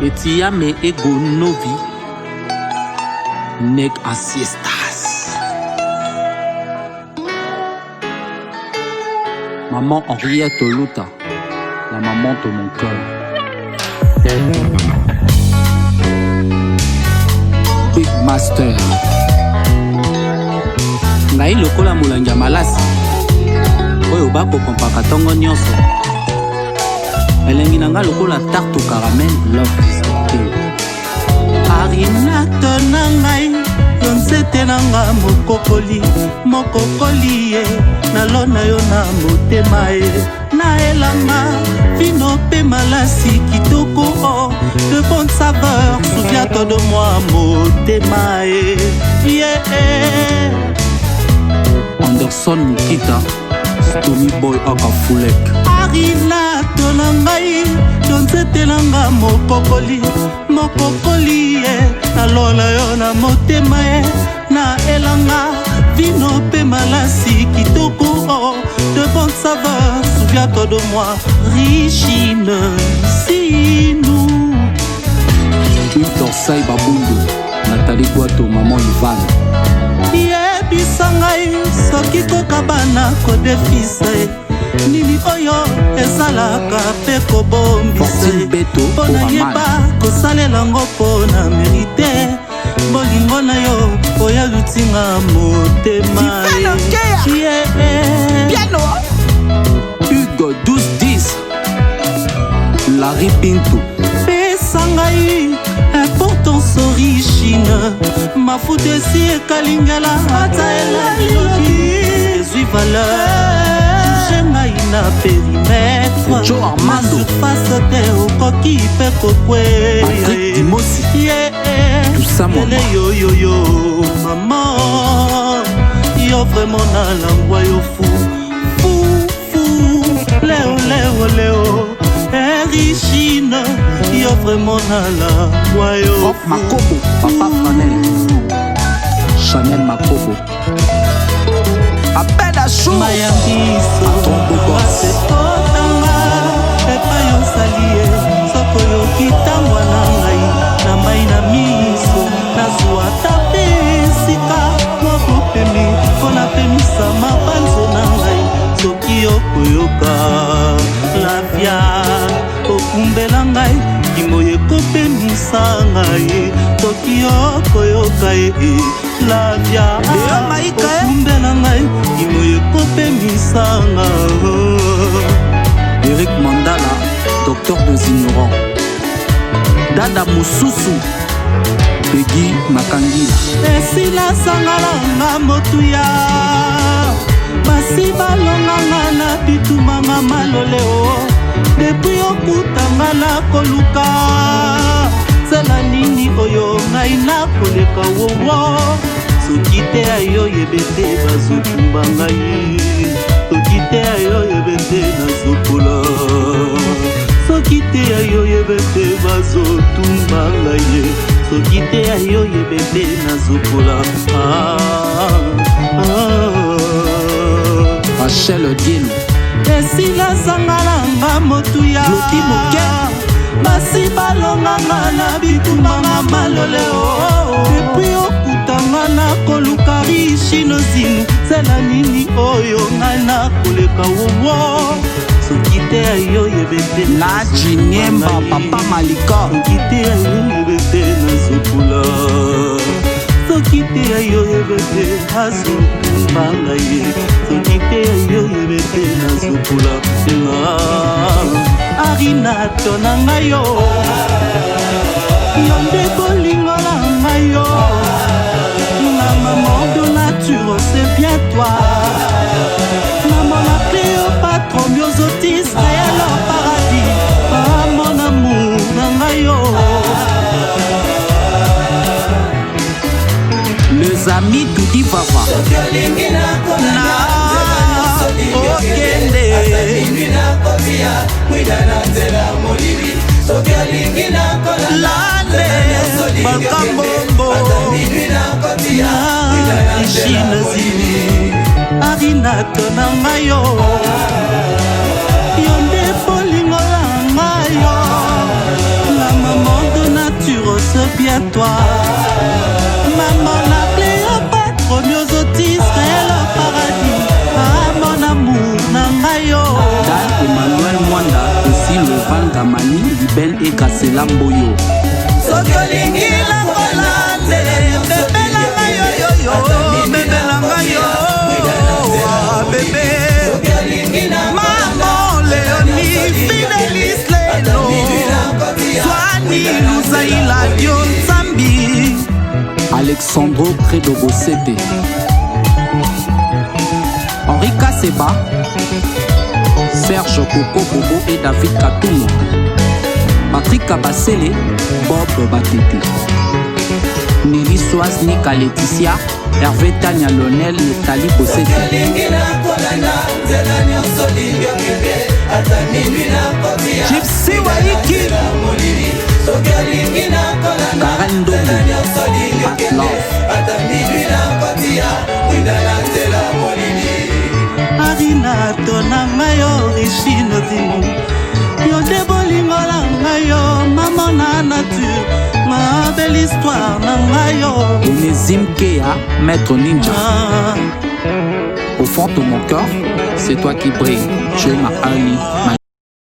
Etiame ego novi neg asiestas. Maman Henriette Oluta, la maman de mon cœur. Big Master ngai lokola molangi ya malasi oyo bakokompaka ntongo nyonso. Elengi na nga lokola tarte au caramel. Love is the king. Arinate na ngai yo nzete na nga mokokoli ye nalona yo na motema ye na elanga vino pe malasi kitoko de bonne saveur. Souviens-toi de moi motema ye Anderson Mukita Stomy Boy Akafulek. Arinate na ngai yo nzete na nga mokokoli ye nalona yo na motema ye na elanga vino pe malasi kitoko de bonne saveur. Souviens-toi de moi Richine Sinou Utorsai Babundu Nathalie Guato Maman Ivane. Yebisa ngai soki kokabana kodefise nini oyo esalaka pe kobombise mpona yeba kosalelango mpona merite bolingo na yo oya lutinga motema Hugo 1210 Larry Pinto pesa ngai importance origine mafuta esi ekalingela ata elalilobi ezwi valeur ngai na perimetre Joe Armando surface te okoki pe kokwea yo maman yo vraiment na langwa yo fou leo Richine yo vraiment na langwa yo Makobo Papa Chanel Makobo Apeda chou mayambiso asekotanga epa yo salie soko yo kitangwa na ngai na mai na miso nazwa tape esika moko pemi mpona pemisa mabanzo na ngai soki okoyoka lavia okumbela ngai kimoye kopemisa ngai soki okoyoka lavia okumbela ngai kimoye kopemisa ngai. Eric Mandala Docteur des ignorants Dada Moussousou Peggy Makangila esila sangalanga motuya basi balonganga na bitumanga maloleo depuis okutanga na koluka sela nini oyo ngai nakoleka wowo soki te ayo yebe te bazotumba ngai soki te ayo yebe te nazokola soki te ayo yebe te bazotumba ngai soki te ayo yebe te nazokola Rachel Diel esila sangalanga motuya basi balonganga na bitumanga maloleo epui okutanga na koluka Richine Zinu sela nini oyo ngai nakoleka wowo soki te ayo yebe te Naji Niemba Papa Malika soki te ayo yebe te nazokola soki te ayo yebe te azotumba ngai soki te ayo yebe te nazokola Arinate na ngai yo nde kolingo na ngai yo na maman de nature c'est bien toi maman la Cléopâtre Myosotis réel au paradis mon amour na ngai yo. Les amis Doudi Vava Lale Bakambombo Richine Zini Arinate na ngai yo yo nde bolingo na ngai yo la maman de c'est bien toi. Maman la Cléopâtre, Myosotis, réel au paradis. Ah mon amour, Nangayo. Dan Emmanuel Mwanda, aussi le Vandamani, Liben et Kassela Mboyo. Sokolingi la kolande, bébé la ngayo yo yo, bébé la ngayo, bébé. Maman Léonie, Fidélis Lélo, Soani Louzaïla Dion Zambi. Alexandro Credo Bossete, Henri Kasseba, Serge Coco Bobo et David Katoumo, Patrick Kabasele, Bob Batete, Nelly Soaz, Nika Laetitia, Hervé Tania Lionel, Nathalie Bossete, Gypsy Waiki, Karen Dogo, Arina tonanga yo Richine Zimou. Yo de bolingo langa yo, maman na nature, ma belle histoire nanga yo. Onésime Kea, Maître Ninja. Au fond de mon cœur, c'est toi qui brille. Tu es ma Ali.